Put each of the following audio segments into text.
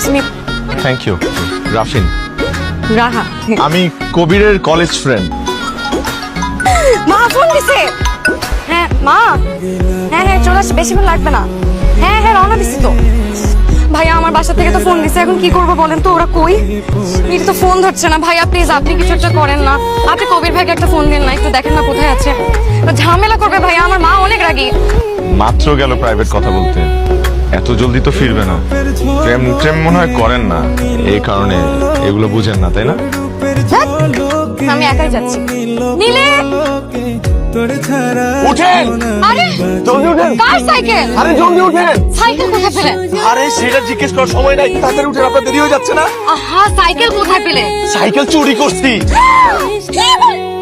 Excuse me. Thank you. রাফিন, রাহা। আমি কবিরের কলেজ ফ্রেন্ড। মা ফোন দিছে। হ্যাঁ মা, হ্যাঁ হ্যাঁ চলে আসছে, বেশিক্ষণ লাগবে না। হ্যাঁ হ্যাঁ রওনা দিছি তো। ভাইয়া আমার বাসা থেকে তো ফোন দিছে, এখন কি করবো বলেন তো? ওরা কই? এটা তো ফোন ধরছে না। ভাইয়া প্লিজ আপনি কিছু একটা করেন না। আপনি কবির ভাইকে একটা ফোন দিন না, একটু দেখেন না কোথায় আছে। ঝামেলা করবে ভাইয়া, আমার মা অনেক রাগী। মাত্র গেল প্রাইভেট কথা বলতে, এত জলদি তো ফিরবে না। প্রেম প্রেম মনে হয় করেন না, এই কারণে এগুলো বুঝেন না, তাই না? আমি একাই যাচ্ছি। নীলে উঠেন, আরে জলদি উঠেন। কার সাইকেল? আরে জলদি উঠেন। সাইকেল কোথায় পেলেন? আরে সেটা জিজ্ঞেস করার সময় নাই, তাড়াতাড়ি উঠেন, আপনার দেরি হয়ে যাচ্ছে না। আহা সাইকেল কোথায় পেলেন? সাইকেল চুরি করছি।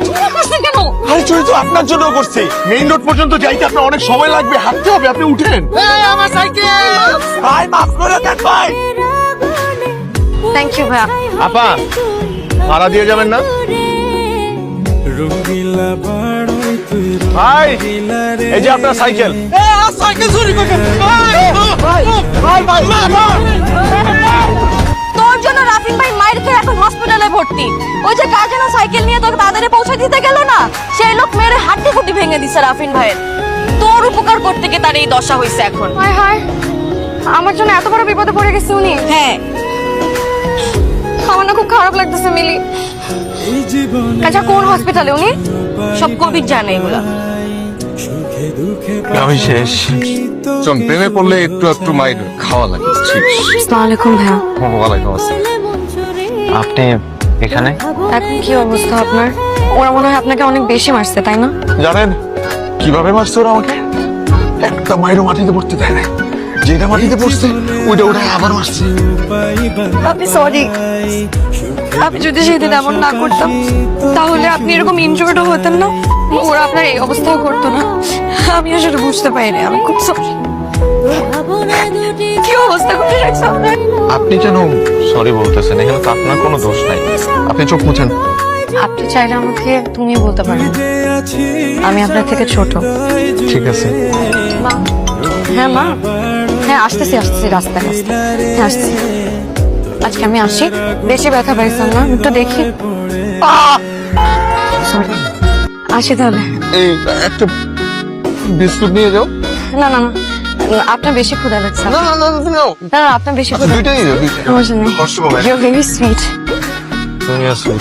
চুরি করছেন কেন? আরে চুরি তো আপনার জন্য করছি। মেইন রোড পর্যন্ত যাইতে আপনার অনেক সময় লাগবে, হাঁটতে হবে, আপনি উঠেন। আমার সাইকেল ভাই, মাফ করে দেন ভাই। থ্যাংক ইউ ভাইয়া। আপা, ভাড়া দিয়ে যাবেন না? ভাই, এই যে আপনার সাইকেল। সাইকেল চুরি করছেন তোর জন্য রাফিন ভাই মায়ের খেয়ে এখন হসপিটালে ভর্তি। ওই যে কার যেন সাইকেল নিয়ে তোকে তাড়াতাড়ি পৌঁছে দিতে গেল না, সেই লোক মেরে হাড্ডি ফুটি ভেঙে দিছে রাফিন ভাইয়ের। তোর উপকার করতে গিয়ে তার এই দশা হয়েছে এখন। হায় হায়, আমার জন্য এত বড় বিপদে পড়ে গেছে উনি। হ্যাঁ, আমার না খুব খারাপ লাগতেছে মিলি। আচ্ছা কোন হসপিটালে উনি? সব কোভিড জানে এগুলা। আমি শেষ। চল, প্রেমে পড়লে একটু একটু মাইর খাওয়া লাগে। আসসালামু আলাইকুম ভাইয়া। ওয়ালাইকুম আসসালাম। আপনি এখানে? এখন কি অবস্থা আপনার? ওরা মনে হয় আপনাকে অনেক বেশি মারছে, তাই না? জানেন কিভাবে মারছে ওরা আমাকে? একটা মাইরও মাটিতে পড়তে দেয় না, যেটা মাটিতে পড়ছে ওইটা ওটা আবার মারছে। আপনি সরি। আপনি যদি সেদিন এমন না করতাম তাহলে আপনি এরকম ইনজুর্ডও হতেন না, ওরা আপনার এই অবস্থাও করতো না। আমি আসলে বুঝতে পারিনি, আমি খুব সরি। কি অবস্থা করে রাখছে আপনার? আপনি কেন সরি বলতেছেন? এখানে তো আপনার কোনো দোষ নাই। আপনি চোখ মুছেন। আপনি চাইলে আমাকে তুমি বলতে পারেন, আমি আপনার থেকে ছোট। ঠিক আছে। মা, হ্যাঁ মা, হ্যাঁ আসতেছি আসতেছি, রাস্তায় হ্যাঁ আসছি। আজকে আমি আসি, বেশি ব্যথা পাইছেন না? একটু দেখি। সরি, আসি তাহলে। এই একটা বিস্কুট নিয়ে যাও। না না না, আপনার বেশি ক্ষুধা লাগছে। না না না না, না না, আপনার বেশি আচ্ছা, দুইটাই নিয়ে যাও, দুইটা। সমস্যা নেই। কষ্ট পাবে। You're very sweet. তুমি আসো।